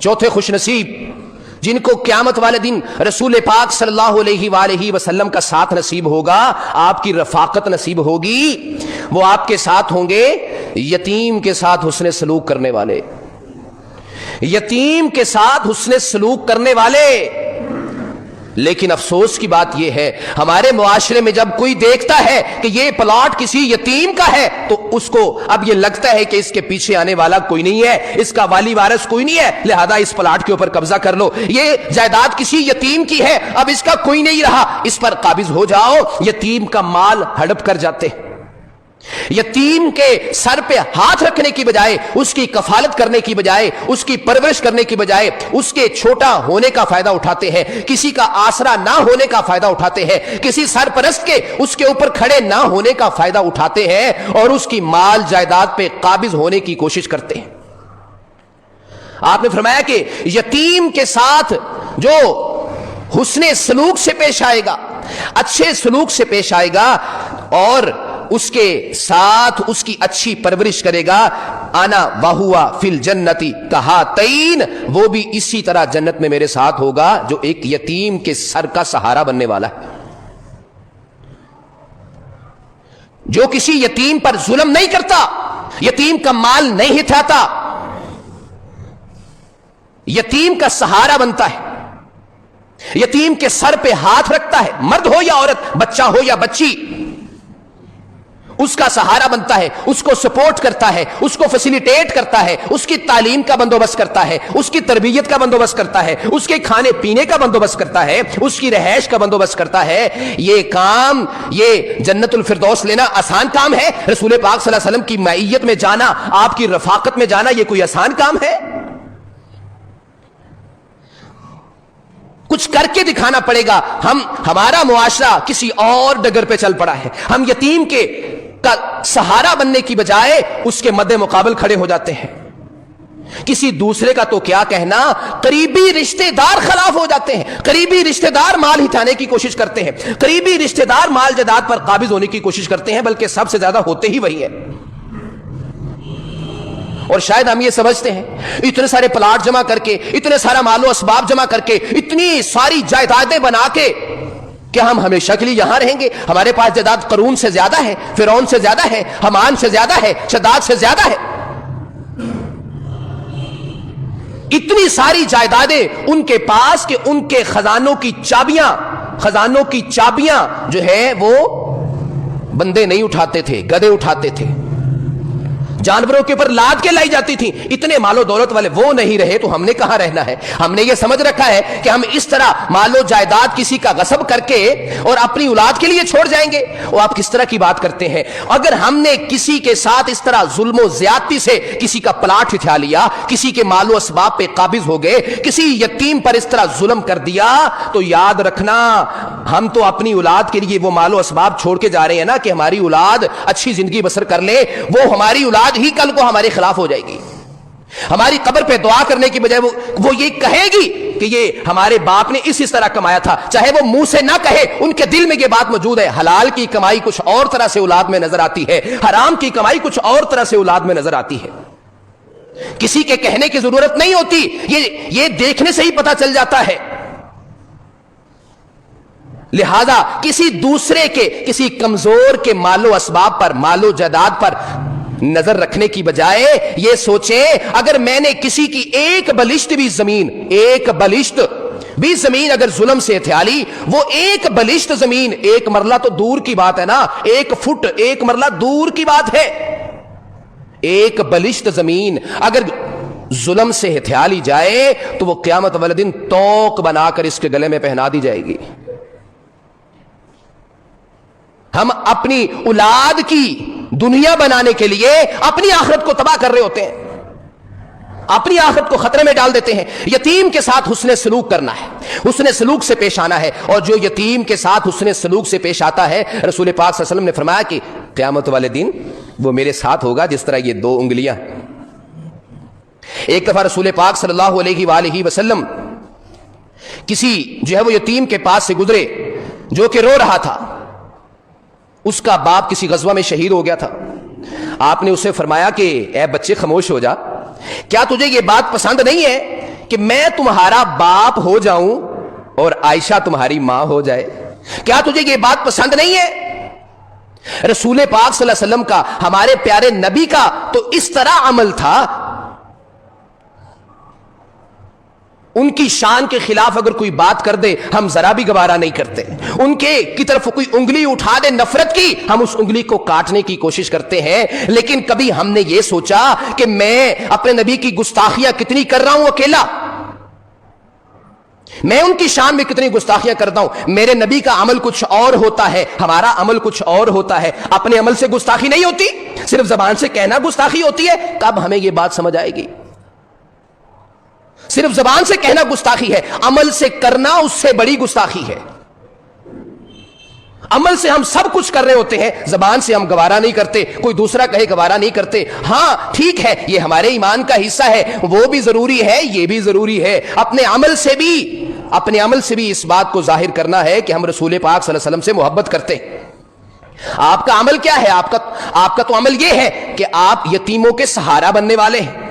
चौथे खुश नसीब जिनको क़यामत वाले दिन रसूल पाक सल्लल्लाहु अलैहि वालैहि वसल्लम का साथ नसीब होगा, आपकी रफाकत नसीब होगी, वो आपके साथ होंगे यतीम के साथ हुस्ने सलूक करने वाले, यतीम के साथ हुस्ने सलूक करने वाले। लेकिन अफसोस की बात यह है, हमारे मुआशरे में जब कोई देखता है कि ये प्लॉट किसी यतीम का है, तो उसको अब ये लगता है कि इसके पीछे आने वाला कोई नहीं है, इसका वाली वारिस कोई नहीं है, लिहाजा इस प्लॉट के ऊपर कब्जा कर लो। ये जायदाद किसी यतीम की है, अब इसका कोई नहीं रहा, इस पर काबिज हो जाओ। यतीम का माल हड़प कर जाते, यतीम के सर पे हाथ रखने की बजाय, उसकी कफालत करने की बजाय, उसकी परवरिश करने की बजाय उसके छोटा होने का फायदा उठाते हैं, किसी का आसरा ना होने का फायदा उठाते हैं, किसी सरपरस्त के उसके ऊपर खड़े ना होने का फायदा उठाते हैं और उसकी माल जायदाद पे काबिज होने की कोशिश करते हैं। आपने फरमाया कि यतीम के साथ जो हुस्ने सलूक से पेश आएगा, अच्छे सलूक से पेश आएगा और उसके साथ उसकी अच्छी परवरिश करेगा, आना वहुआ फिल जन्नती कहातैन, वो भी इसी तरह जन्नत में मेरे साथ होगा जो एक यतीम के सर का सहारा बनने वाला है, जो किसी यतीम पर जुल्म नहीं करता, यतीम का माल नहीं हिठाता, यतीम का सहारा बनता है, यतीम के सर पे हाथ रखता है, मर्द हो या औरत, बच्चा हो या बच्ची, उसका सहारा बनता है, उसको सपोर्ट करता है, उसको फैसिलिटेट करता है, उसकी तालीम का बंदोबस्त करता है, उसकी तरबियत का बंदोबस्त करता है, उसके खाने पीने का बंदोबस्त करता है, उसकी रहائश का बंदोबस्त करता है। ये काम, ये जन्नतुल फिरदौस लेना आसान काम है? रसूल पाक सल्लल्लाहु अलैहि वसल्लम की मईयत में जाना, आपकी रफाकत में जाना, ये कोई आसान काम है? कुछ करके दिखाना पड़ेगा। हमारा मुआशरा किसी और डगर पे चल पड़ा है, हम यतीम के का सहारा बनने की बजाय उसके मद्दे मुकाबल खड़े हो जाते हैं। किसी दूसरे का तो क्या कहना, करीबी रिश्तेदार खिलाफ हो जाते हैं, करीबी रिश्तेदार माल हिटाने की कोशिश करते हैं, करीबी रिश्तेदार माल जायदाद पर काबिज होने की कोशिश करते हैं, बल्कि सबसे ज्यादा होते ही वही है। और शायद हम ये समझते हैं इतने सारे प्लाट जमा करके, इतने सारा मालो असबाब जमा करके, इतनी सारी जायदादें बना के क्या हम हमेशा के लिए यहां रहेंगे? हमारे पास जायदाद करून से ज्यादा है, फिरौन से ज्यादा है, हमान से ज्यादा है, शद्दाद से ज्यादा है। इतनी सारी जायदादें उनके पास कि उनके खजानों की चाबियां जो है वो बंदे नहीं उठाते थे, गधे उठाते थे, जानवरों के ऊपर लाद के लाई जाती थी। इतने मालो दौलत वाले वो नहीं रहे तो हमने कहां रहना है? हमने ये समझ रखा है कि हम इस तरह मालो जायदाद किसी का गसब करके और अपनी औलाद के लिए छोड़ जाएंगे। वो आप किस तरह की बात करते हैं? अगर हमने किसी के साथ इस तरह जुल्म और ज्यादती से किसी का प्लाट हिठा लिया, किसी के मालो असबाब पे काबिज हो गए, किसी यतीम पर इस तरह जुल्म कर दिया, तो याद रखना हम तो अपनी औलाद के लिए वो मालो असबाब छोड़ के जा रहे हैं ना, कि हमारी औलाद अच्छी जिंदगी बसर कर ले। वो हमारी औलाद ही कल को हमारे खिलाफ हो जाएगी। हमारी कब्र पे दुआ करने की बजाय वो ये कहेगी कि ये हमारे बाप ने इस तरह कमाया था, चाहे वो मुंह से ना कहे, उनके दिल में ये बात मौजूद है। हलाल की कमाई कुछ और तरह से औलाद में नजर आती है, हराम की कमाई कुछ और तरह से औलाद में नजर आती है। किसी के कहने की जरूरत नहीं होती, ये देखने से ही पता चल जाता है। लिहाजा किसी दूसरे के, किसी कमजोर के मालो असबाब पर, मालो जायदाद पर नजर रखने की बजाय ये सोचें, अगर मैंने किसी की एक बलिश्त भी जमीन अगर जुल्म से हथियाली, वो एक बलिश्त जमीन, एक मरला तो दूर की बात है ना, एक फुट एक मरला दूर की बात है, एक बलिश्त जमीन अगर जुल्म से हथियाली जाए तो वो क़यामत वाले दिन तोक बनाकर इसके गले में पहना दी जाएगी। हम अपनी औलाद की दुनिया बनाने के लिए अपनी आखिरत को तबाह कर रहे होते हैं, अपनी आखिरत को खतरे में डाल देते हैं। यतीम के साथ हुस्ने सलूक करना है, हुस्ने सलूक से पेश आना है, और जो यतीम के साथ हुस्ने सलूक से पेश आता है, रसूल पाक सल्लल्लाहु अलैहि वसल्लम ने फरमाया कि क़यामत वाले दिन वो मेरे साथ होगा जिस तरह ये दो उंगलियां। एक दफा रसूल पाक सल्लल्लाहु अलैहि वसल्लम किसी जो है वो यतीम के पास से गुजरे जो कि रो रहा था, उसका बाप किसी गजवा में शहीद हो गया था। आपने उसे फरमाया कि ए बच्चे खामोश हो जा, क्या तुझे ये बात पसंद नहीं है کہ میں تمہارا باپ ہو جاؤں اور عائشہ تمہاری ماں ہو جائے؟ کیا تجھے یہ بات پسند نہیں ہے؟ رسول پاک صلی اللہ علیہ وسلم کا، ہمارے پیارے نبی کا تو اس طرح عمل تھا، ان کی شان کے خلاف اگر کوئی بات کر دے ہم ذرا بھی گوارا نہیں کرتے، ان کے کی طرف کوئی انگلی اٹھا دے نفرت کی، ہم اس انگلی کو کاٹنے کی کوشش کرتے ہیں۔ لیکن کبھی ہم نے یہ سوچا کہ میں اپنے نبی کی گستاخیاں کتنی کر رہا ہوں اکیلا، میں ان کی شان میں کتنی گستاخیاں کرتا ہوں؟ میرے نبی کا عمل کچھ اور ہوتا ہے، ہمارا عمل کچھ اور ہوتا ہے۔ اپنے عمل سے گستاخی نہیں ہوتی، صرف زبان سے کہنا گستاخی ہوتی ہے۔ کب ہمیں یہ بات سمجھ آئے گی؟ صرف زبان سے کہنا گستاخی ہے، عمل سے کرنا اس سے بڑی گستاخی ہے۔ عمل سے ہم سب کچھ کر رہے ہوتے ہیں، زبان سے ہم گوارا نہیں کرتے، کوئی دوسرا کہے گوارا نہیں کرتے۔ ہاں ٹھیک ہے، یہ ہمارے ایمان کا حصہ ہے، وہ بھی ضروری ہے، یہ بھی ضروری ہے۔ اپنے عمل سے بھی اس بات کو ظاہر کرنا ہے کہ ہم رسول پاک صلی اللہ علیہ وسلم سے محبت کرتے ہیں۔ آپ کا عمل کیا ہے؟ آپ کا تو عمل یہ ہے کہ آپ یتیموں کے سہارا بننے والے ہیں۔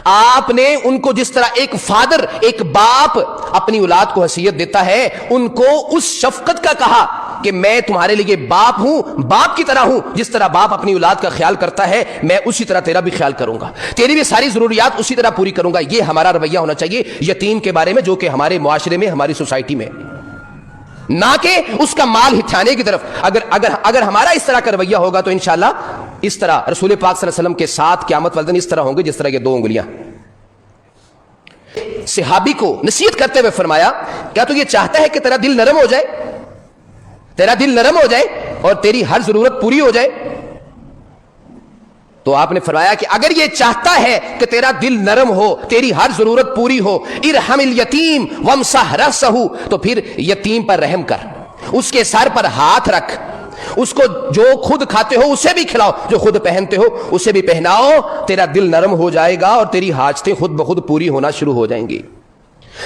آپ نے ان کو جس طرح ایک فادر، ایک باپ اپنی اولاد کو حیثیت دیتا ہے، ان کو اس شفقت کا کہا کہ میں تمہارے لیے باپ ہوں، باپ کی طرح ہوں، جس طرح باپ اپنی اولاد کا خیال کرتا ہے میں اسی طرح تیرا بھی خیال کروں گا، تیری بھی ساری ضروریات اسی طرح پوری کروں گا۔ یہ ہمارا رویہ ہونا چاہیے یتیم کے بارے میں، جو کہ ہمارے معاشرے میں، ہماری سوسائٹی میں، نہ کہ اس کا مال ہتھیانے کی طرف۔ اگر ہمارا اس طرح کا رویہ ہوگا تو انشاءاللہ اس طرح رسول پاک صلی اللہ علیہ وسلم کے ساتھ قیامت والے دن اس طرح ہوں گے جس طرح یہ دو انگلیاں۔ صحابی کو نصیحت کرتے ہوئے فرمایا، کیا تو یہ چاہتا ہے کہ تیرا دل نرم ہو جائے، تیرا دل نرم ہو جائے اور تیری ہر ضرورت پوری ہو جائے؟ تو آپ نے فرمایا کہ اگر یہ چاہتا ہے کہ تیرا دل نرم ہو، تیری ہر ضرورت پوری ہو، ارحم الیتیم وامسح رأسہ، تو پھر یتیم پر رحم کر، اس کے سر پر ہاتھ رکھ، اس کو جو خود کھاتے ہو اسے بھی کھلاؤ، جو خود پہنتے ہو اسے بھی پہناؤ، تیرا دل نرم ہو جائے گا اور تیری حاجتیں خود بخود پوری ہونا شروع ہو جائیں گی،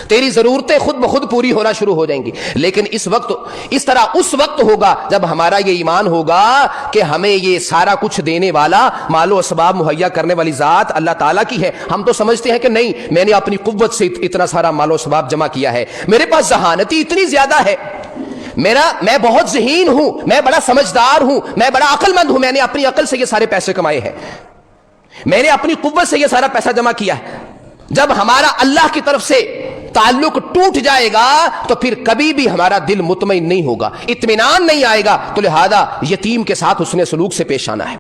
تیری ضرورتیں خود بخود پوری ہونا شروع ہو جائیں گی۔ لیکن اس طرح اس وقت ہوگا جب ہمارا یہ ایمان ہوگا کہ ہمیں یہ سارا کچھ دینے والا، مال و اسباب مہیا کرنے والی ذات اللہ تعالیٰ کی ہے۔ ہم تو سمجھتے ہیں کہ نہیں، میں نے اپنی قوت سے اتنا سارا مال و اسباب جمع کیا ہے، میرے پاس ذہانتی اتنی زیادہ ہے، میں بہت ذہین ہوں، میں بڑا سمجھدار ہوں، میں بڑا عقل مند ہوں، میں نے اپنی عقل سے یہ سارے پیسے کمائے ہیں، میں نے اپنی قوت سے یہ سارا پیسہ جمع کیا ہے۔ جب ہمارا اللہ کی طرف سے تعلق ٹوٹ جائے گا تو پھر کبھی بھی ہمارا دل مطمئن نہیں ہوگا، اطمینان نہیں آئے گا۔ تو لہذا یتیم کے ساتھ حسن سلوک سے پیش آنا ہے۔